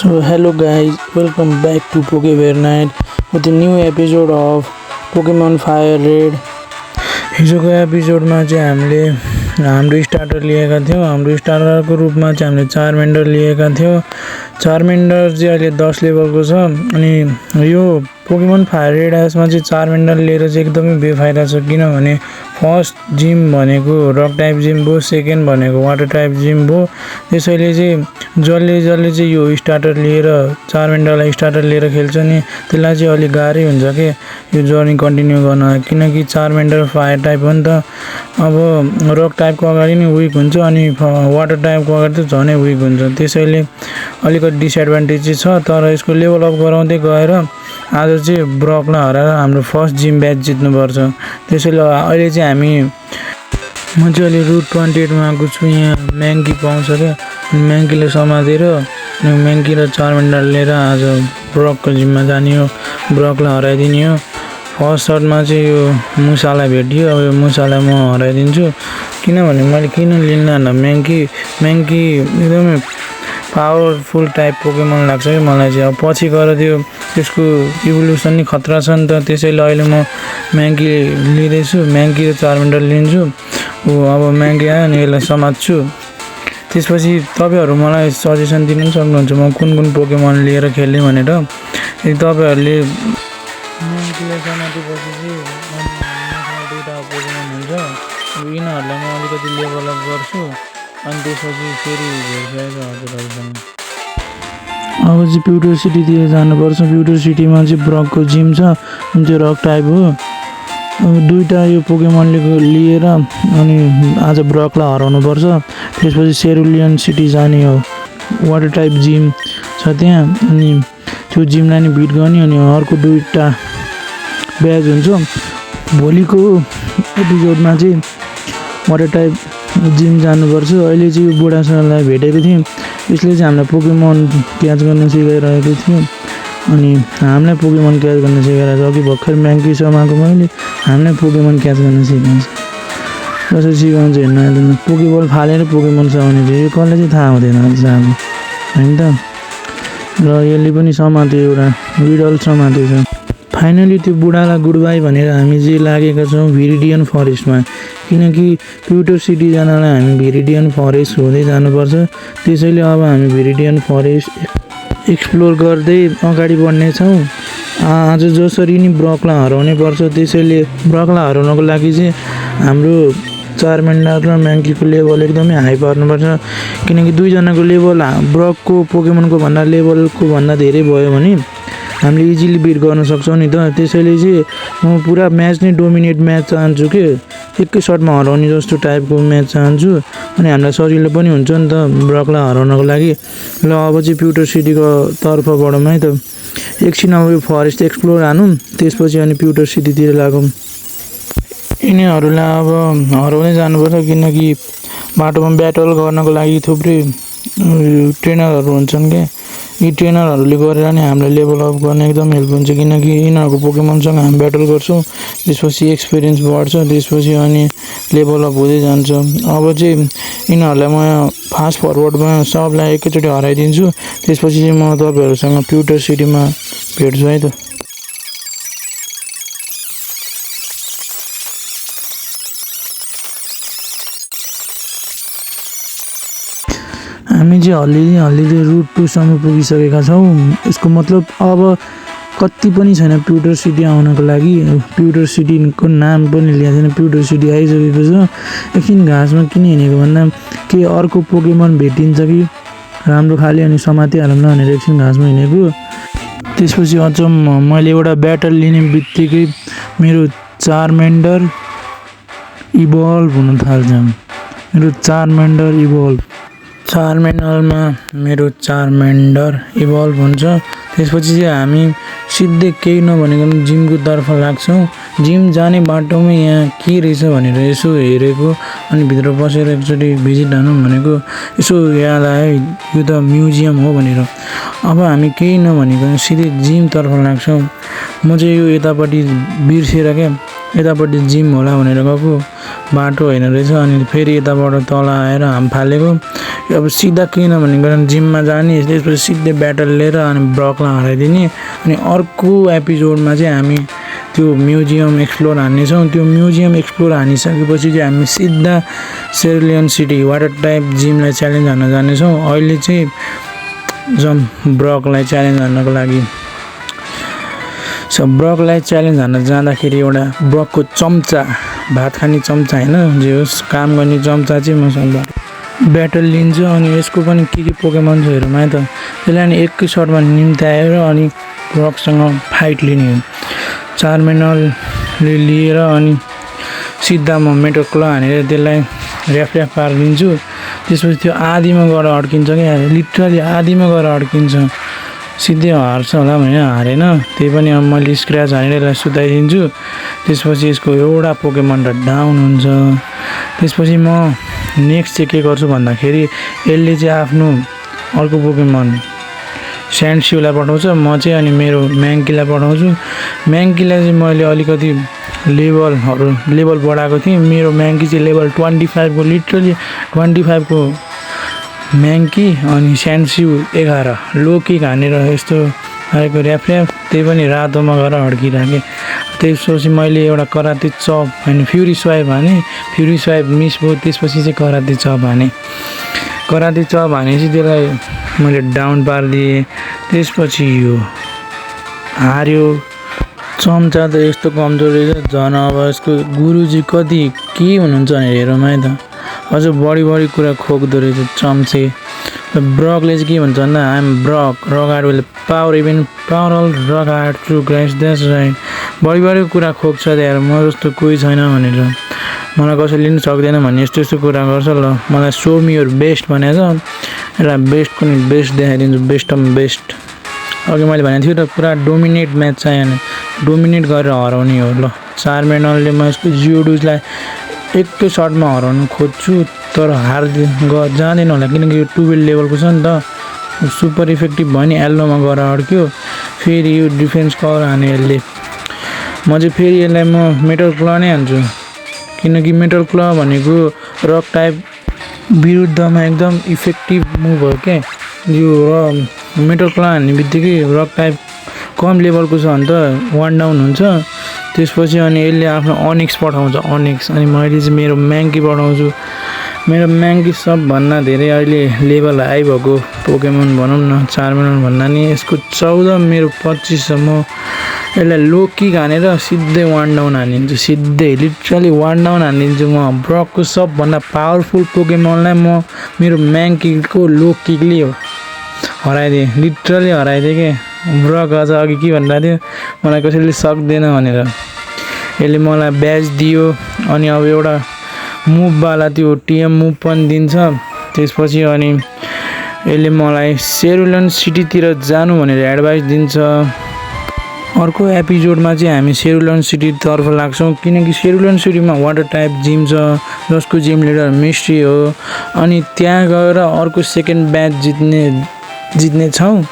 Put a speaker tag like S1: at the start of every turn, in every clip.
S1: So hello guys, welcome back to Pokebear Night with a new episode of Pokemon Fire Red. हिजोको एपिसोडमा चाहिँ हामीले हाम्रो starter लिएका थियौँ। हाम्रो स्टार्टरको रूपमा चाहिँ हामीले चार्मेन्डर लिएका थियौँ। चार्मेन्डर चाहिँ अहिले 10 लेभलको छ अनि यो पोकेमन फायर रेड एसमा चाहिँ चार्मेन्डर लिएर चाहिँ एकदमै बेफाइदा छ, किनभने फर्स्ट जिम भनेको रक टाइप जिम भयो, सेकेन्ड भनेको वाटर टाइप जिम भयो। त्यसैले चाहिँ जसले चाहिँ यो स्टार्टर लिएर चार्मेन्डरलाई स्टार्टर लिएर खेल्छ नि त्यसलाई चाहिँ अलिक गाह्रै हुन्छ के यो जर्नी कन्टिन्यू गर्न, किनकि चार्मेन्डर फायर टाइप हो नि त। अब रक टाइपको अगाडि नै विक हुन्छ अनि वाटर टाइपको अगाडि त झनै विक हुन्छ। त्यसैले अलिकति डिसएडभान्टेज चाहिँ छ, तर यसको लेभल अप गराउँदै गएर आज चाहिँ ब्रकलाई हराएर हाम्रो फर्स्ट जिम ब्याच जित्नुपर्छ। त्यसैले अहिले चाहिँ म चाहिँ अहिले रुट 28मा आएको छु। यहाँ म्याङ्की पाउँछ क्या, म्याङ्कीले समातेर म्याङ्की र चार्मेन्डर लिएर आज ब्रकको जिममा जाने हो, ब्रकलाई हराइदिने हो। फर्स्ट सर्टमा चाहिँ यो मुसालाई भेटियो, अब यो मुसालाई म हराइदिन्छु, किनभने मैले किन लिन्न म्याङ्की एकदमै पावरफुल टाइप पोकेमन लाग्छ कि मलाई चाहिँ। अब पछि गएर त्यसको इभोल्युसन नि खतरा छ नि त, त्यसैले अहिले म म्याङ्की लिँदैछु, म्याङ्की र चार्मेन्डर लिन्छु। अब म्याङ्की आयो अनि यसलाई समात्छु। त्यसपछि तपाईँहरू मलाई सजेसन दिनु पनि सक्नुहुन्छ म कुन पोकेमन लिएर खेल्ने भनेर। यदि तपाईँहरूले म्याङ्कीलाई समातेपछि चाहिँ दुईवटा पोकेमन हुन्छ, यिनीहरूलाई म अलिकति लेभल अप गर्छु अनि त्यसपछि फेरि भेट्छु हजुरहरूसँग। अब चाहिँ प्युटर सिटीतिर जानुपर्छ। प्युटर सिटीमा चाहिँ ब्रकको जिम छ, जुन चाहिँ रक टाइप हो। दुईवटा यो पोकेमनले लिएर अनि आज ब्रकलाई हराउनुपर्छ। त्यसपछि सेरुलियन सिटी जाने हो, वाटर टाइप जिम छ त्यहाँ, अनि त्यो जिमलाई नि बिट गर्ने अनि अर्को दुईवटा ब्याच हुन्छ। भोलिको एपिसोडमा चाहिँ वाटर टाइप जिम जानुपर्छ। अहिले चाहिँ यो बुढासँगलाई भेटेको थियौँ, यसले चाहिँ हामीलाई पोकेमन क्याच गर्न सिकाइरहेको थियो अनि हामीलाई पोकेमन क्याच गर्न सिकाइरहेको छ। अघि भर्खर म्याङ्की समाएको मैले हामीलाई पोकेमन क्याच गर्न सिकाउँछ। कसरी सिकाउँछ हेर्न आइदिनु, पोकेबल फालेर पोकेमन समाउने थियो, यो कसले चाहिँ थाहा हुँदैन होइन त। र यसले पनि समात्यो, एउटा विडल समातेको छ। फाइनली त्यो बुढालाई गुड बाई भनेर हामी चाहिँ लागेका छौँ भिरिडियन फरेस्टमा, किनकि प्युटर सिटी जानलाई हामी भिरिडियन फरेस्ट हुँदै जानुपर्छ। त्यसैले अब हामी भिरिडियन फरेस्ट एक्सप्लोर गर्दै अगाडि बढ्नेछौँ। आज जसरी नि ब्रकलाई हराउनै पर्छ, त्यसैले ब्रकलाई हराउनको लागि चाहिँ हाम्रो चार्मेन्डर र म्याङ्कीको लेभल एकदमै हाई पार्नुपर्छ, किनकि दुईजनाको लेभल ब्रकको पोकेमनको भन्दा लेभलको भन्दा धेरै भयो भने हामीले इजिली बिट गर्न सक्छौँ नि त। त्यसैले चाहिँ म पुरा म्याच नै डोमिनेट म्याच चाहन्छु कि एकै सर्टमा हराउने जस्तो टाइपको म्याच चाहन्छु, अनि हामीलाई सजिलो पनि हुन्छ नि त ब्रकलाई हराउनको लागि। ल अब चाहिँ प्युटर सिटीको तर्फ बढौँ है त। एकछिन अब यो फरेस्ट एक्सप्लोर हानौँ, त्यसपछि अनि प्युटर सिटीतिर लागौँ। यिनीहरूलाई अब हराउँदै जानुपर्छ, किनकि बाटोमा ब्याटल गर्नको लागि थुप्रै ट्रेनरहरू हुन्छन् क्या। यी ट्रेनरहरूले गरेर नै हामीलाई लेभल अप गर्न एकदम हेल्प हुन्छ, किनकि यिनीहरूको पोकेमनसँग हामी ब्याटल गर्छौँ, त्यसपछि एक्सपिरियन्स बढ्छ, त्यसपछि अनि लेभल अप हुँदै जान्छ। अब चाहिँ यिनीहरूलाई म फास्ट फरवर्डमा सबलाई एकैचोटि हराइदिन्छु, त्यसपछि चाहिँ म तपाईँहरूसँग प्युटर सिटीमा भेट्छु है त। हामी चाहिँ हल्लिँदै रुट 2 सम्म पुगिसकेका छौँ। यसको मतलब अब कति पनि छैन प्युटर सिटी आउनको लागि। प्युटर सिटीको नाम पनि लिएको छैन, प्युटर सिटी आइसकेको छ। एकछिन घाँसमा किन हिँडेको भन्दा के अर्को पोकेमन भेटिन्छ कि राम्रो खाले अनि समातिहालौँ न भनेर एकछिन घाँसमा हिँडेको। त्यसपछि अझ मैले एउटा ब्याटल लिने बित्तिकै मेरो चार्मेन्डर इभल्भ हुन थाल्छ। मेरो चार्मेन्डरमा मेरो चार्मेन्डर इभल्भ हुन्छ। त्यसपछि चाहिँ हामी सिधै केही नभनेको जिमको तर्फ लाग्छौँ। जिम जाने बाटोमा यहाँ के रहेछ भनेर यसो हेरेको अनि भित्र बसेर एकचोटि भिजिट हानौँ भनेको, यसो याद आयो यो त म्युजियम हो भनेर। अब हामी केही नभनेको सिधै जिमतर्फ लाग्छौँ। म चाहिँ यो यतापट्टि बिर्सेर क्या यतापट्टि जिम होला भनेर गएको, बाटो होइन रहेछ। अनि फेरि यताबाट तल आएर हाम फालेको अब सिधा किनभने जिममा जाने त्यसपछि सिधै ब्याटल लिएर अनि ब्रकलाई हराइदिने। अनि अर्को एपिसोडमा चाहिँ हामी त्यो म्युजियम एक्सप्लोर हान्नेछौँ। त्यो म्युजियम एक्सप्लोर हानिसकेपछि चाहिँ हामी सिधा सेरुलियन सिटी वाटर टाइप जिमलाई च्यालेन्ज हान्न जानेछौँ। अहिले चाहिँ ब्रकलाई च्यालेन्ज हान्नको लागि ब्रकलाई च्यालेन्ज हान्न जाँदाखेरि एउटा ब्रकको चम्चा भात खाने चम्चा होइन जे होस् काम गर्ने चम्चा चाहिँ मसँग ब्याटल लिन्छ। अनि यसको पनि के पोकेमन छ हेरौँ है त। त्यसलाई अनि एकै सर्टमा निम्त्याएर अनि ब्रकसँग फाइट लिने हो। चार्मेनलले लिएर अनि सिधा म मेटल क्ल हानेर त्यसलाई ऱ्याफ पारिदिन्छु। त्यसपछि त्यो आधीमा गएर अड्किन्छ क्या, लिटरली आधीमा गएर अड्किन्छ। सिधै हार्छ होला भने हारेन, त्यही पनि अब मैले स्क्रैच हानेर यसलाई सुताइदिन्छु। त्यसपछि यसको एउटा पोकेमन त डाउन हुन्छ। त्यसपछि म नेक्स्ट चाहिँ के गर्छु भन्दाखेरि यसले चाहिँ आफ्नो अर्को पोकेमन स्यान्डस्युलाई पठाउँछ, म चाहिँ अनि मेरो म्याङ्कीलाई पठाउँछु। म्याङ्कीलाई चाहिँ मैले अलिकति लेभल बढाएको थिएँ। मेरो म्याङ्की चाहिँ लेभल 25 को लिटरली 25 को म्याङ्की अनि स्यान्डस्यु 11 लो किक हानेर यस्तो आएको ऱ्याफ त्यही पनि रातोमा गएर अड्किराखेँ। त्यसपछि मैले एउटा कराते चप होइन फ्युरी स्वाइप हाने, फ्युरी स्वाइप मिस भयो। त्यसपछि चाहिँ कराते चप हाने, कराते चप हानेपछि त्यसलाई मैले डाउन पारिदिएँ। त्यसपछि यो हार्यो। चम्चा त यस्तो कमजोर रहेछ झन्। अब यसको गुरुजी कति के हुनुहुन्छ भनेर हेरौँ है त। अझ बढी कुरा खोक्दो रहेछ चम्चे। ब्रकले चाहिँ के भन्छ भन्दा I'm broke rock will power even power all rock hard true ग्राइस द्याट्स राइट। बढी कुरा खोक्छ त्यहाँ म जस्तो कोही छैन भनेर, मलाई कसैले लिनु सक्दैन भन्ने यस्तो कुरा गर्छ। ल मलाई सो मी योर बेस्ट भनेको छ, यसलाई बेस्टको नि बेस्ट देखाइदिन्छु, बेस्ट अफ बेस्ट। अघि मैले भनेको थिएँ त पुरा डोमिनेट म्याच चाहियो भने डोमिनेट गरेर हराउने हो। ल चार्मेनलले म यसको जियोडुजलाई एकै सर्टमा हराउनु खोज्छु तर जाँदैन होला किनकि यो 12 लेभलको छ नि त। सुपर इफेक्टिभ भयो नि, एल्लोमा गएर अड्क्यो। फेरि यो डिफेन्स कभर हाने यसले। म चाहिँ फेरि यसलाई म मेटल क्ल नै हान्छु किनकि मेटल क्ल भनेको रक टाइप विरुद्धमा एकदम इफेक्टिभ मुभ हो क्या यो। र मेटल क्ल हान्ने बित्तिकै रक टाइप कम लेभलको छ भने त 1 डाउन हुन्छ। त्यसपछि अनि यसले आफ्नो अनिक्स पठाउँछ, अनिक्स। अनि मैले चाहिँ मेरो म्याङ्की पठाउँछु। मेरो म्याङ्की सबभन्दा धेरै अहिले लेभल हाई भएको पोकेमन भनौँ न, चार्मेनल भन्दा नि। यसको 14 मेरो 25 छ। म यसलाई लो किक हानेर सिधै 1 डाउन हानिदिन्छु, सिधै लिटरली 1 डाउन हानिदिन्छु। म ब्रकको सबभन्दा पावरफुल पोकेमनलाई म मेरो म्याङ्कीको लो किकले हराइदिएँ, लिटरली हराइदिएँ क्या। ब्रक अझ अघि के भन्दा थियो मलाई कसैले सक्दैन भनेर, यसले मलाई ब्याज दियो। अनि अब एउटा मुभवाला त्यो टिएम मुभ पनि दिन्छ। त्यसपछि अनि यसले मलाई सेरुलन सिटीतिर जानु भनेर एडभाइस दिन्छ। अर्को एपिसोडमा चाहिँ हामी सेरुलन सिटीतर्फ लाग्छौँ किनकि सेरुलन सिटीमा वाटर टाइप जिम छ जसको जिम लिडर मिस्ट्री हो। अनि त्यहाँ गएर अर्को सेकेन्ड ब्याच जित्ने छौँ।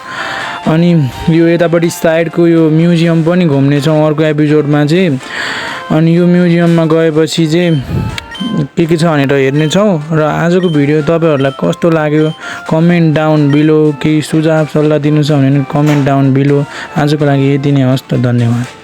S1: अनि यो यतापट्टि साइडको यो म्युजियम पनि घुम्नेछौँ अर्को एपिसोडमा चाहिँ। अनि यो म्युजियममा गएपछि चाहिँ के छ भनेर हेर्नेछौँ। र आजको भिडियो तपाईँहरूलाई कस्तो लाग्यो कमेन्ट डाउन बिलो, केही सुझाव सल्लाह दिनु छ भने कमेन्ट डाउन बिलो। आजको लागि यति नै, हस् त, धन्यवाद।